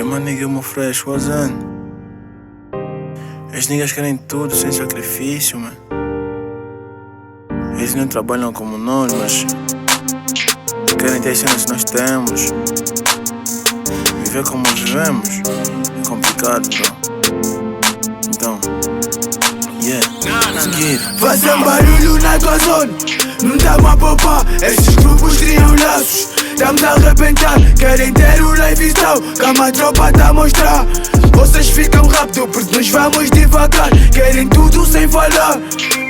Yeah, my nigga, meu fresh, what's on? Estes niggas querem tudo sem sacrifício, man. Eles não trabalham como nós, mas querem ter as cenas que nós temos. Viver como vivemos é complicado, bro. Então, yeah, seguir. Fazem barulho na tua zona, não dá-me a poupar. Estes grupos criam laços, estamos a arrebentar. Querem ter o lifestyle, como a tropa tá a mostrar. Vocês ficam rápido porque nós vamos devagar. Querem tudo sem falar,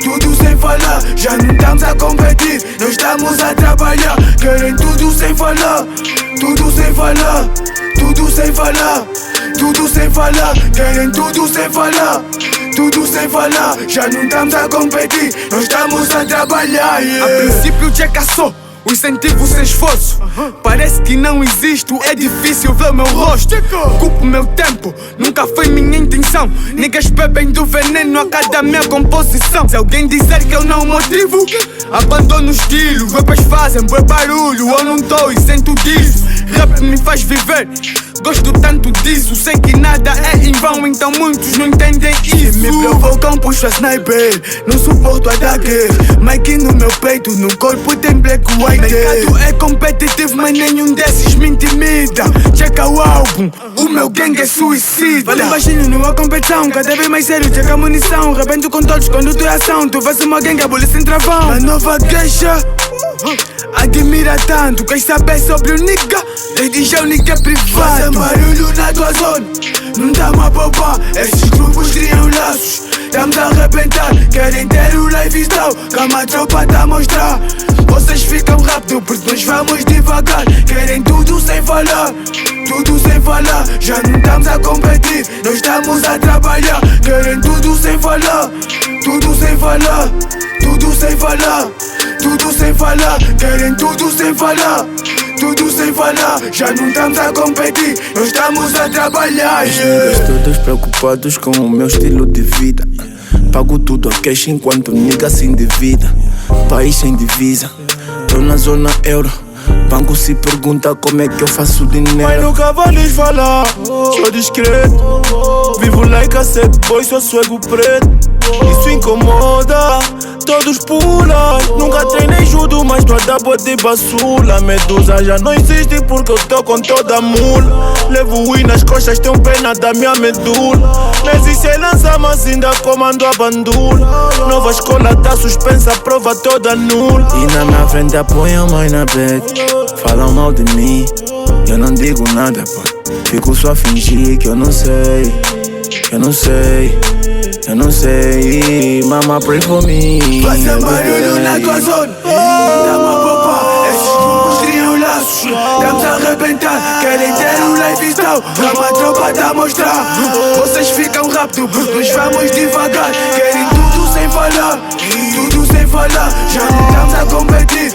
tudo sem falar. Já não estamos a competir, nós estamos a trabalhar. Querem tudo sem falar, tudo sem falar, tudo sem falar, tudo sem falar. Querem tudo sem falar, tudo sem falar. Já não estamos a competir, nós estamos a trabalhar, yeah. A princípio checa só o incentivo sem esforço. Parece que não existe, é difícil ver o meu rosto. Culpo o meu tempo, nunca foi minha intenção. Niggas bebem do veneno a cada minha composição. Se alguém dizer que eu não motivo, abandono o estilo. Rappers fazem bué barulho, eu não dou e sento disso. Rap me faz viver, gosto tanto disso. Sei que nada é em vão, então muitos não entendem isso. Me provocam, puxo a sniper, não suporto ataque. Mike no meu peito, no corpo tem black white. Mercado é competitivo, mas nenhum desses me intimida. Checa o álbum, o meu gangue é suicida. Falem baixinho numa competição, cada vez mais sério, checa a munição. Rebento com todos quando tu é ação. Tu vês uma gangue, a bolha sem travão. A nova queixa admira tanto, quer saber sobre o nigga? Desde já o nigga é privado. Fazem barulho na tua zona, não dá-me a poupar. Estes grupos criam laços, estamos a arrebentar. Querem ter o lifestyle, como a tropa tá a mostrar. Vocês ficam rápido porque nós vamos devagar. Querem tudo sem falar, tudo sem falar. Já não estamos a competir, nós estamos a trabalhar. Querem tudo sem falar, tudo sem falar, tudo sem falar, tudo sem falar. Querem tudo sem falar, tudo sem falar. Já não estamos a competir, nós estamos a trabalhar, yeah. Niggas todos preocupados com o meu estilo de vida. Pago tudo a cash enquanto nigga se endivida. País sem divisa, tô na zona euro. Banco se pergunta como é que eu faço dinheiro. Mas nunca vou lhes falar, sou discreto. Vivo like a set boy, sou suego preto. Isso incomoda, todos pulam. Nunca treinei judo, mas tô a dar bote de basula. Medusa já não existe porque eu tô com toda a mula. Levo o nas costas, tenho pena da minha medula. Messi se lança, mas ainda comando a bandula. Nova escola tá suspensa, prova toda nula. E na minha frente apoiam mais na back. Falam mal de mim, eu não digo nada, pá. Fico só a fingir que eu não sei, eu não sei, eu não sei. Mama, pray for me. Fazem barulho na tua zona, dá-me a poupar. Estes grupos criam laços, estamos a arrebentar. Querem ter o lifestyle, como a tropa tá a mostrar. Vocês ficam rápido porque nós vamos devagar. Querem tudo sem falar, tudo sem falar. Já não estamos a competir,